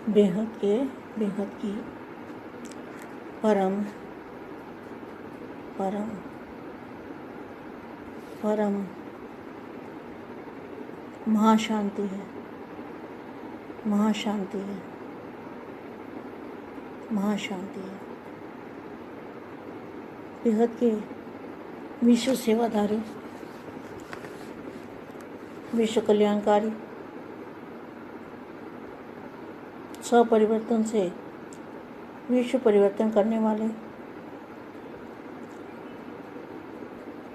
बेहद के बेहद की परम परम परम महाशांति है, महाशांति है, महाशांति है। बेहद के विश्व सेवाधारी, विश्व कल्याणकारी, स्वपरिवर्तन से विश्व परिवर्तन करने वाले,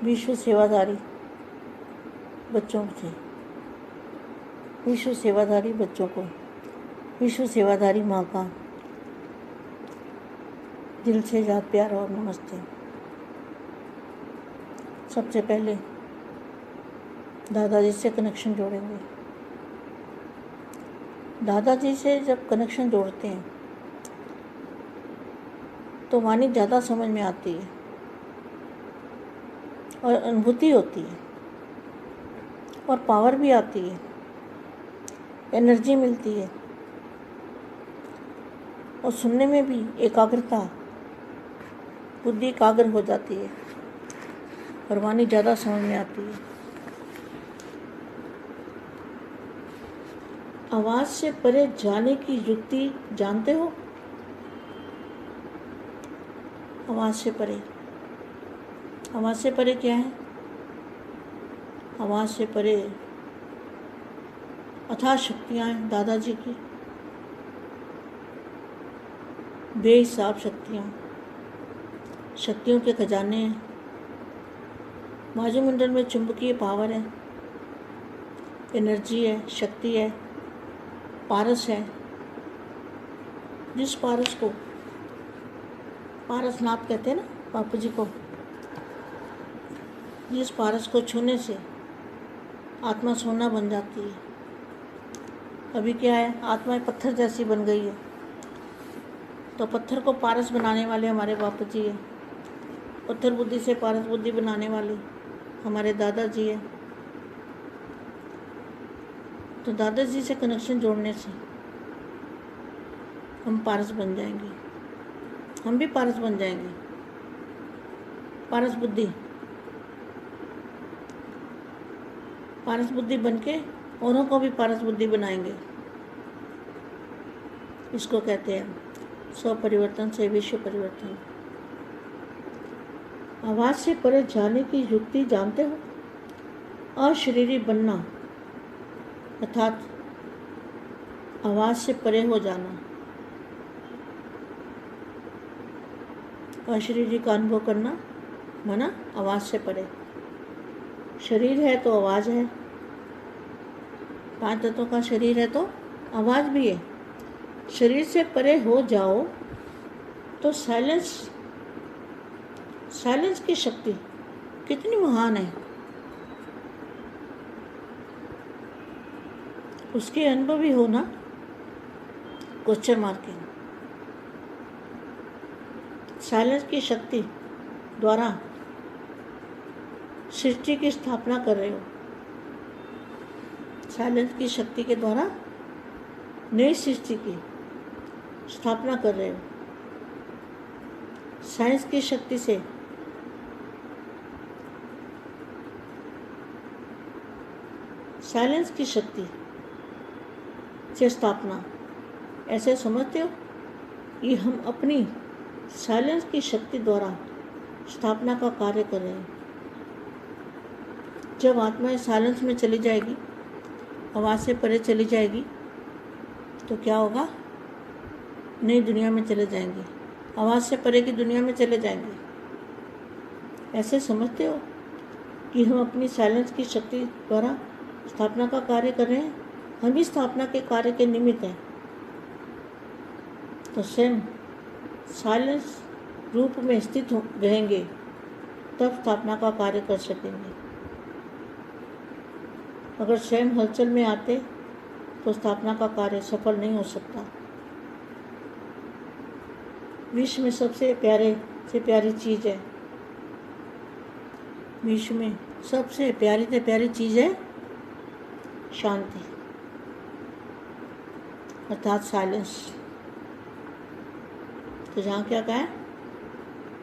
विश्व सेवाधारी बच्चों से, विश्व सेवाधारी बच्चों को विश्व सेवाधारी माँ का दिल से याद प्यार और नमस्ते। सबसे पहले दादाजी से कनेक्शन जोड़ेंगे। दादाजी से जब कनेक्शन जोड़ते हैं तो वाणी ज़्यादा समझ में आती है और अनुभूति होती है और पावर भी आती है, एनर्जी मिलती है और सुनने में भी एकाग्रता, बुद्धि एकाग्र हो जाती है और वाणी ज़्यादा समझ में आती है। आवाज़ से परे जाने की युक्ति जानते हो? आवाज़ से परे, आवाज़ से परे क्या है? आवाज़ से परे अथाह शक्तियाँ हैं दादाजी की, बेहिसाब शक्तियाँ, शक्तियों के खजाने हैं। वायुमंडल में चुंबकीय पावर है, एनर्जी है, शक्ति है, पारस है। जिस पारस को पारसनाथ कहते हैं ना बापू जी को, जिस पारस को छूने से आत्मा सोना बन जाती है। अभी क्या है, आत्मा पत्थर जैसी बन गई है, तो पत्थर को पारस बनाने वाले हमारे बापू जी है। पत्थर बुद्धि से पारस बुद्धि बनाने वाले हमारे दादाजी है। तो दादाजी से कनेक्शन जोड़ने से हम पारस बन जाएंगे, हम भी पारस बन जाएंगे। पारस बुद्धि, पारस बुद्धि बनके औरों को भी पारस बुद्धि बनाएंगे। इसको कहते हैं स्व परिवर्तन से विश्व परिवर्तन। आवाज़ से परे जाने की युक्ति जानते हो? अशरीरी बनना अर्थात आवाज़ से परे हो जाना, अशरीरी का अनुभव करना माना आवाज़ से परे। शरीर है तो आवाज़ है, 5 तत्वों का शरीर है तो आवाज़ भी है। शरीर से परे हो जाओ तो साइलेंस की शक्ति कितनी महान है, उसके अनुभवी हो ना। क्वेश्चन मार्क है। साइलेंस की शक्ति द्वारा सृष्टि की स्थापना कर रहे हो। साइलेंस की शक्ति के द्वारा नई सृष्टि की स्थापना कर रहे हो। साइंस की शक्ति से साइलेंस की शक्ति से स्थापना, ऐसे समझते हो कि हम अपनी साइलेंस की शक्ति द्वारा स्थापना का कार्य कर रहे हैं। जब आत्मा साइलेंस में चली जाएगी, आवाज़ से परे चली जाएगी, तो क्या होगा? नई दुनिया में चले जाएंगे, आवाज़ से परे की दुनिया में चले जाएंगे। ऐसे समझते हो कि हम अपनी साइलेंस की शक्ति द्वारा स्थापना का कार्य कर रहे हैं। हम ही स्थापना के कार्य के निमित्त हैं। तो स्वयं साइलेंस रूप में स्थित रहेंगे, तब स्थापना का कार्य कर सकेंगे। अगर स्वयं हलचल में आते तो स्थापना का कार्य सफल नहीं हो सकता। विश्व में सबसे प्यारे से प्यारी चीज़ है, विश्व में सबसे प्यारी से प्यारी चीज़ है शांति। अर्थात साइलेंस। तो जहाँ क्या कहा है,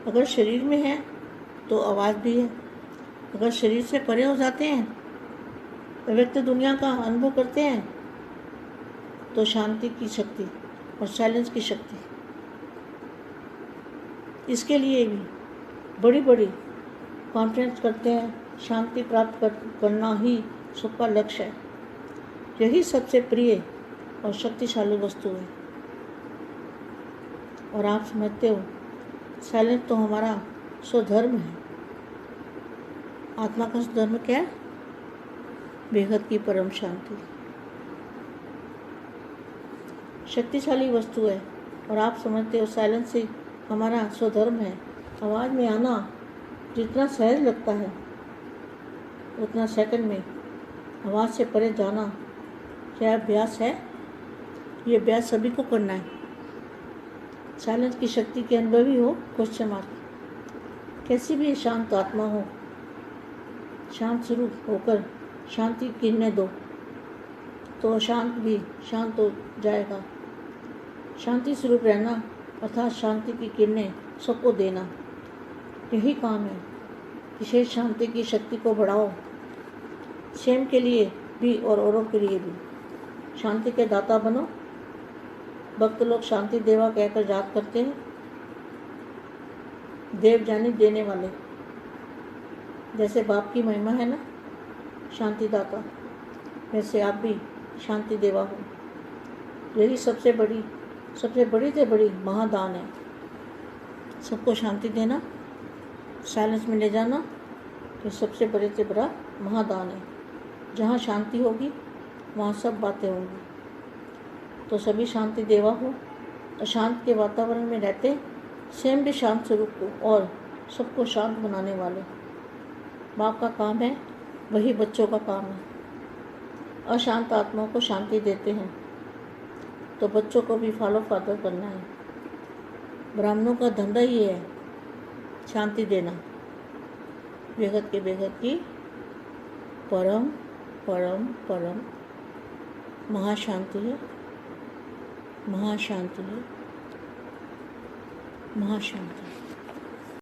अगर शरीर में है तो आवाज़ भी है, अगर शरीर से परे हो जाते हैं, व्यक्त दुनिया का अनुभव करते हैं, तो शांति की शक्ति और साइलेंस की शक्ति। इसके लिए भी बड़ी बड़ी कॉन्फ्रेंस करते हैं। शांति प्राप्त करना ही सबका लक्ष्य है। यही सबसे प्रिय और शक्तिशाली वस्तु है। और आप समझते हो, साइलेंस तो हमारा स्वधर्म है। आत्मा का स्वधर्म क्या है? बेहद की परम शांति। शक्तिशाली वस्तु है। और आप समझते हो, साइलेंस से हमारा स्वधर्म है। आवाज़ में आना जितना सहज लगता है, उतना सेकंड में आवाज़ से परे जाना क्या अभ्यास है? ये अभ्यास सभी को करना है। साइलेंस की शक्ति के अनुभवी हो, क्वेश्चन मार्क। कैसी भी शांत आत्मा हो, शांत स्वरूप होकर शांति किरणें दो, तो अशांत भी शांत हो जाएगा। शांति स्वरूप रहना अर्थात शांति की किरणें सबको देना, यही काम है। विशेष शांति की शक्ति को बढ़ाओ, स्वयं के लिए भी और औरों के लिए भी। शांति के दाता बनो। भक्त लोग शांति देवा कहकर याद करते हैं। देव जानी देने वाले, जैसे बाप की महिमा है ना शांति दाता, वैसे आप भी शांति देवा हो। यही सबसे बड़ी से बड़ी महादान है। सबको शांति देना, साइलेंस में ले जाना, तो सबसे बड़े से बड़ा महादान है। जहाँ शांति होगी वहाँ सब बातें होंगी। तो सभी शांति देवा हो। अशांत के वातावरण में रहते स्वयं भी शांत स्वरूप को और सबको शांत बनाने वाले। बाप का काम है, वही बच्चों का काम है। अशांत आत्माओं को शांति देते हैं, तो बच्चों को भी फॉलो फादर करना है। ब्राह्मणों का धंधा ही है शांति देना। बेहद के बेहद की परम परम परम महाशांति है, महाशांति है, महाशांति।